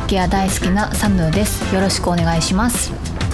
IKEA 大好きなサヌーです。よろしくお願いします。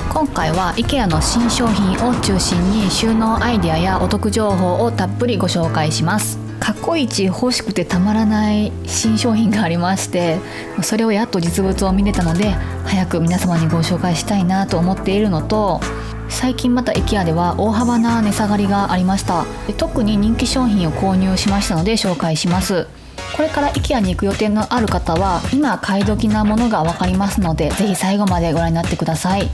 今回は IKEA の新商品を中心に収納アイデアやお得情報をたっぷりご紹介します。過去一欲しくてたまらない新商品がありまして、それをやっと実物を見れたので早く皆様にご紹介したいなと思っているのと、最近また IKEA では大幅な値下がりがありました。特に人気商品を購入しましたので紹介します。これから IKEA に行く予定のある方は今買い時なものが分かりますので、ぜひ最後までご覧になってください。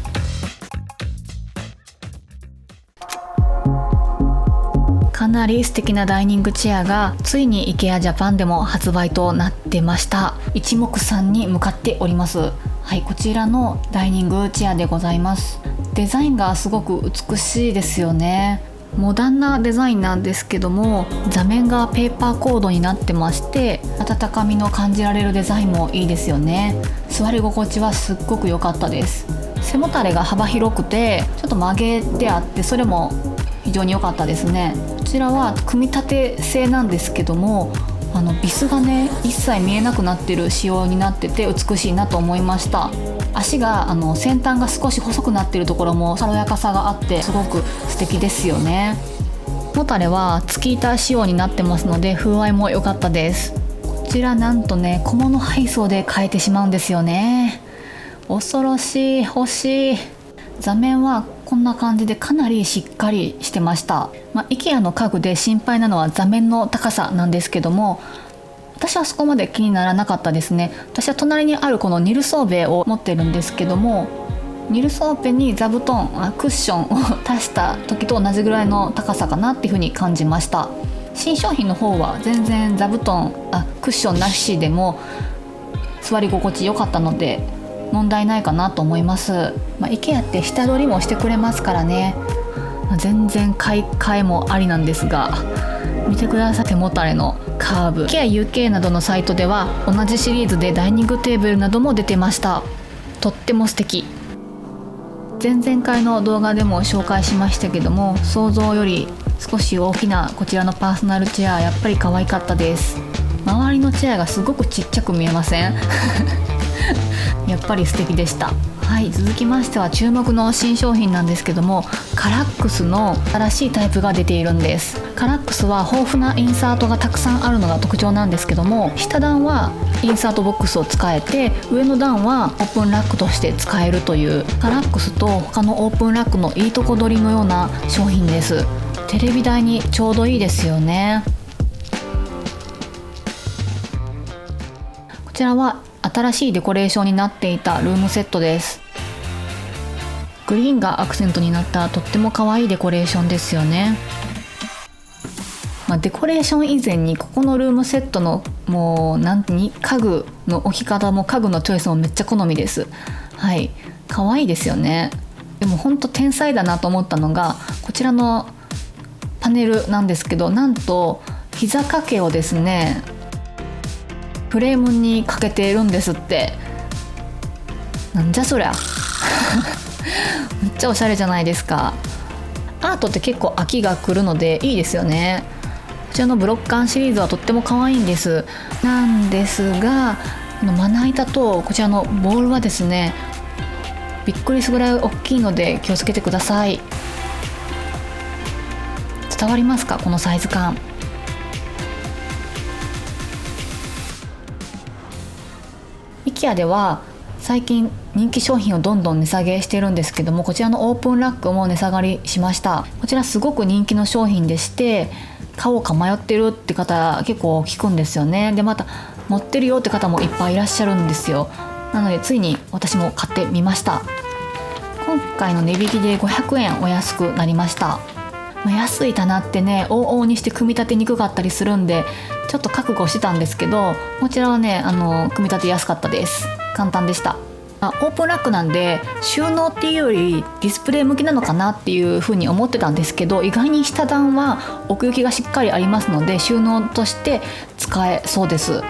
かなり素敵なダイニングチェアがついに IKEA ジャパンでも発売となってました。一目散に向かっております。はい、こちらのダイニングチェアでございます。デザインがすごく美しいですよね。モダンなデザインなんですけども、座面がペーパーコードになってまして、温かみの感じられるデザインもいいですよね。座り心地はすっごく良かったです。背もたれが幅広くてちょっと曲げであって、それも非常に良かったですね。こちらは組み立て製なんですけども、ビスがね一切見えなくなってる仕様になってて美しいなと思いました。足が先端が少し細くなってるところも軽やかさがあってすごく素敵ですよね。もたれはツキ板仕様になってますので風合いも良かったです。こちらなんとね小物配送で買えてしまうんですよね。恐ろしい、欲しい。座面はこんな感じでかなりしっかりしてました。IKEA の家具で心配なのは座面の高さなんですけども、私はそこまで気にならなかったですね。私は隣にあるこのニルソーベを持ってるんですけども、ニルソーベに座布団クッションを足した時と同じぐらいの高さかなっていう風に感じました。新商品の方は全然座布団クッションなしでも座り心地良かったので問題ないかなと思います。IKEA って下取りもしてくれますからね、全然買い替えもありなんですが、見てください、背もたれのカーブ。 IKEA UK などのサイトでは同じシリーズでダイニングテーブルなども出てました。とっても素敵。前々回の動画でも紹介しましたけども、想像より少し大きなこちらのパーソナルチェア、やっぱり可愛かったです。周りのチェアがすごくちっちゃく見えませんやっぱり素敵でした。はい、続きましては注目の新商品なんですけども、カラックスの新しいタイプが出ているんです。カラックスは豊富なインサートがたくさんあるのが特徴なんですけども、下段はインサートボックスを使えて、上の段はオープンラックとして使えるという、カラックスと他のオープンラックのいいとこ取りのような商品です。テレビ台にちょうどいいですよね。こちらは新しいデコレーションになっていたルームセットです。グリーンがアクセントになったとっても可愛いデコレーションですよね。デコレーション以前にここのルームセットのもう家具の置き方も家具のチョイスもめっちゃ好みです。はい、可愛いですよね。でも本当天才だなと思ったのがこちらのパネルなんですけど、なんと膝掛けをですねフレームにかけているんですって。なんじゃそりゃめっちゃおしゃれじゃないですか。アートって結構飽きが来るのでいいですよね。こちらのブロッカンシリーズはとっても可愛いんですが、まな板とこちらのボールはですねびっくりするぐらい大きいので気をつけてください。伝わりますか、このサイズ感。IKEA では最近人気商品をどんどん値下げしてるんですけども、こちらのオープンラックも値下がりしました。こちらすごく人気の商品でして、買おうか迷ってるって方結構聞くんですよね。でまた持ってるよって方もいっぱいいらっしゃるんですよ。なのでついに私も買ってみました。今回の値引きで500円お安くなりました。安い棚ってね往々にして組み立てにくかったりするんでちょっと覚悟してたんですけど、こちらはね組み立てやすかったです。簡単でした。オープンラックなんで収納っていうよりディスプレイ向きなのかなっていう風に思ってたんですけど、意外に下段は奥行きがしっかりありますので収納として使えそうです。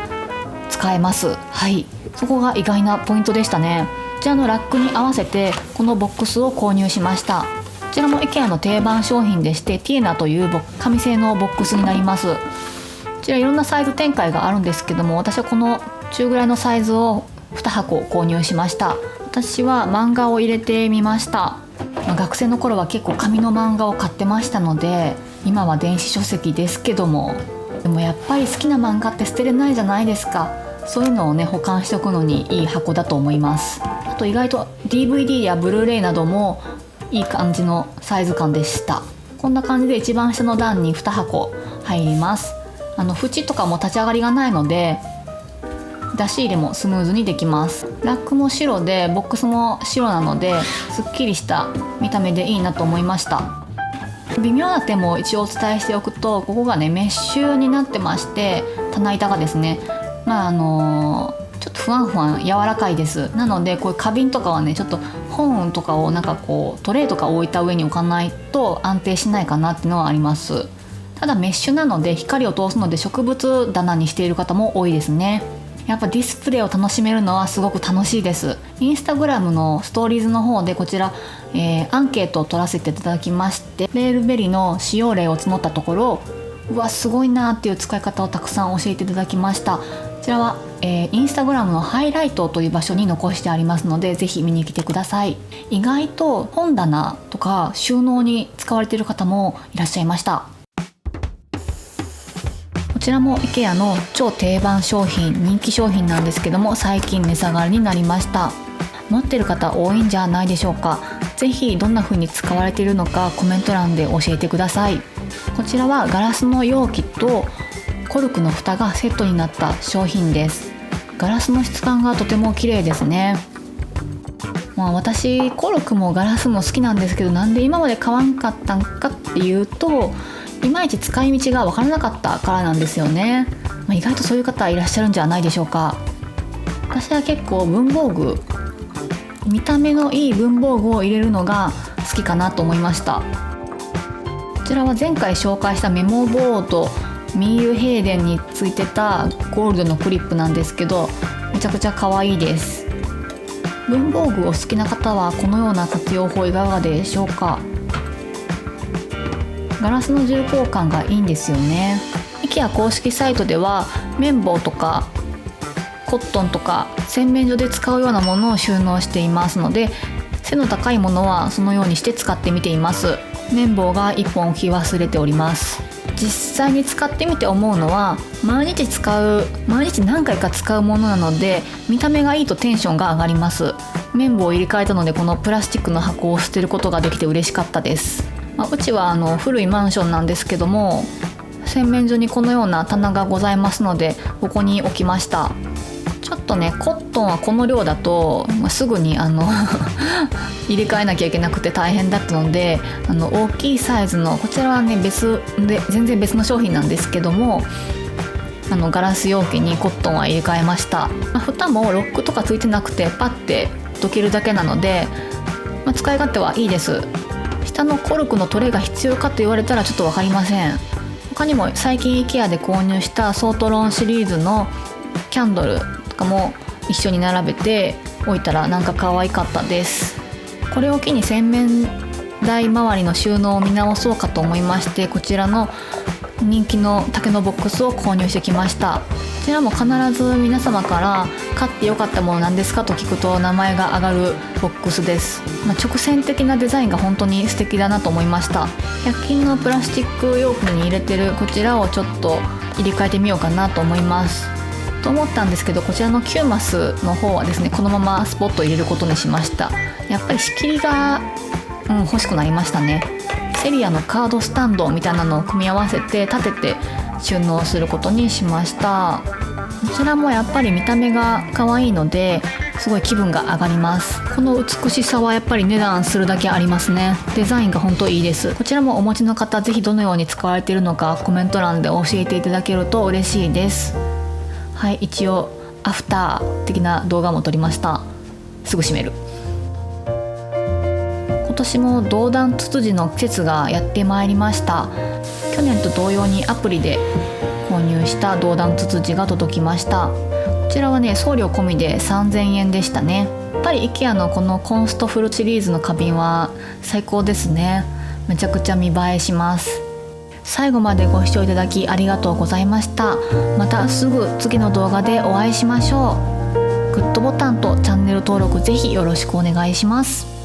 使えます。はい、そこが意外なポイントでしたね。こちらのラックに合わせてこのボックスを購入しました。こちらも IKEA の定番商品でして、ティエナという紙製のボックスになります。こちらいろんなサイズ展開があるんですけども、私はこの中ぐらいのサイズを2箱購入しました。私は漫画を入れてみました。学生の頃は結構紙の漫画を買ってましたので、今は電子書籍ですけども、でもやっぱり好きな漫画って捨てれないじゃないですか。そういうのをね保管しておくのにいい箱だと思います。あと意外と DVD やブルーレイなどもいい感じのサイズ感でした。こんな感じで一番下の段に2箱入ります。縁とかも立ち上がりがないので出し入れもスムーズにできます。ラックも白でボックスも白なのですっきりした見た目でいいなと思いました。微妙な点も一応お伝えしておくと、ここがねメッシュになってまして、棚板がですねちょっとふわんふわん柔らかいです。なのでこういう花瓶とかはねちょっと本とかをなんかこうトレイとか置いた上に置かないと安定しないかなっていうのはあります。ただメッシュなので光を通すので植物棚にしている方も多いですね。やっぱディスプレイを楽しめるのはすごく楽しいです。インスタグラムのストーリーズの方でこちら、アンケートを取らせていただきまして、レールベリーの使用例を募ったところ、うわすごいなっていう使い方をたくさん教えていただきました。こちらは、インスタグラムのハイライトという場所に残してありますので、ぜひ見に来てください。意外と本棚とか収納に使われている方もいらっしゃいました。こちらも IKEA の超定番商品、人気商品なんですけども、最近値下がりになりました。持ってる方多いんじゃないでしょうか。ぜひどんな風に使われているのかコメント欄で教えてください。こちらはガラスの容器とコルクの蓋がセットになった商品です。ガラスの質感がとても綺麗ですね。私コルクもガラスも好きなんですけど、なんで今まで買わんかったんかっていうと、いまいち使い道が分からなかったからなんですよね。意外とそういう方いらっしゃるんじゃないでしょうか。私は結構文房具、見た目のいい文房具を入れるのが好きかなと思いました。こちらは前回紹介したメモボードミールヘイデンについてたゴールドのクリップなんですけど、めちゃくちゃ可愛いです。文房具を好きな方はこのような活用法いかがでしょうか。ガラスの重厚感がいいんですよね。 IKEA 公式サイトでは綿棒とかコットンとか洗面所で使うようなものを収納していますので、背の高いものはそのようにして使ってみています。綿棒が1本置き忘れております。実際に使ってみて思うのは、毎日何回か使うものなので見た目がいいとテンションが上がります。綿棒を入れ替えたのでこのプラスチックの箱を捨てることができて嬉しかったです。うちは古いマンションなんですけども、洗面所にこのような棚がございますのでここに置きました。ちょっとねコットンはこの量だと、すぐに入れ替えなきゃいけなくて大変だったので、大きいサイズのこちらはね全然別の商品なんですけども、ガラス容器にコットンは入れ替えました。蓋もロックとかついてなくてパッてどけるだけなので、使い勝手はいいです。下のコルクのトレイが必要かと言われたらちょっと分かりません。他にも最近 IKEA で購入したソートロンシリーズのキャンドルとかも一緒に並べて置いたらなんか可愛かったです。これを機に洗面台周りの収納を見直そうかと思いまして、こちらの人気の竹のボックスを購入してきました。こちらも必ず皆様から買ってよかったものなんですかと聞くと名前が上がるボックスです。直線的なデザインが本当に素敵だなと思いました。100均のプラスチック容器に入れてるこちらをちょっと入れ替えてみようかなと思いますと思ったんですけど、こちらの9マスの方はですねこのままスポット入れることにしました。やっぱり仕切りが、欲しくなりましたね。セリアのカードスタンドみたいなのを組み合わせて立てて収納することにしました。こちらもやっぱり見た目が可愛いのですごい気分が上がります。この美しさはやっぱり値段するだけありますね。デザインが本当いいです。こちらもお持ちの方ぜひどのように使われているのかコメント欄で教えていただけると嬉しいです。はい、一応アフター的な動画も撮りました。すぐ閉める。今年も銅弾ツツジの季節がやってまいりました。去年と同様にアプリで購入した銅弾ツツジが届きました。こちらはね送料込みで3000円でしたね。やっぱり IKEA のこのコンストフルシリーズの花瓶は最高ですね。めちゃくちゃ見栄えします。最後までご視聴いただきありがとうございました。またすぐ次の動画でお会いしましょう。グッドトボタンとチャンネル登録ぜひよろしくお願いします。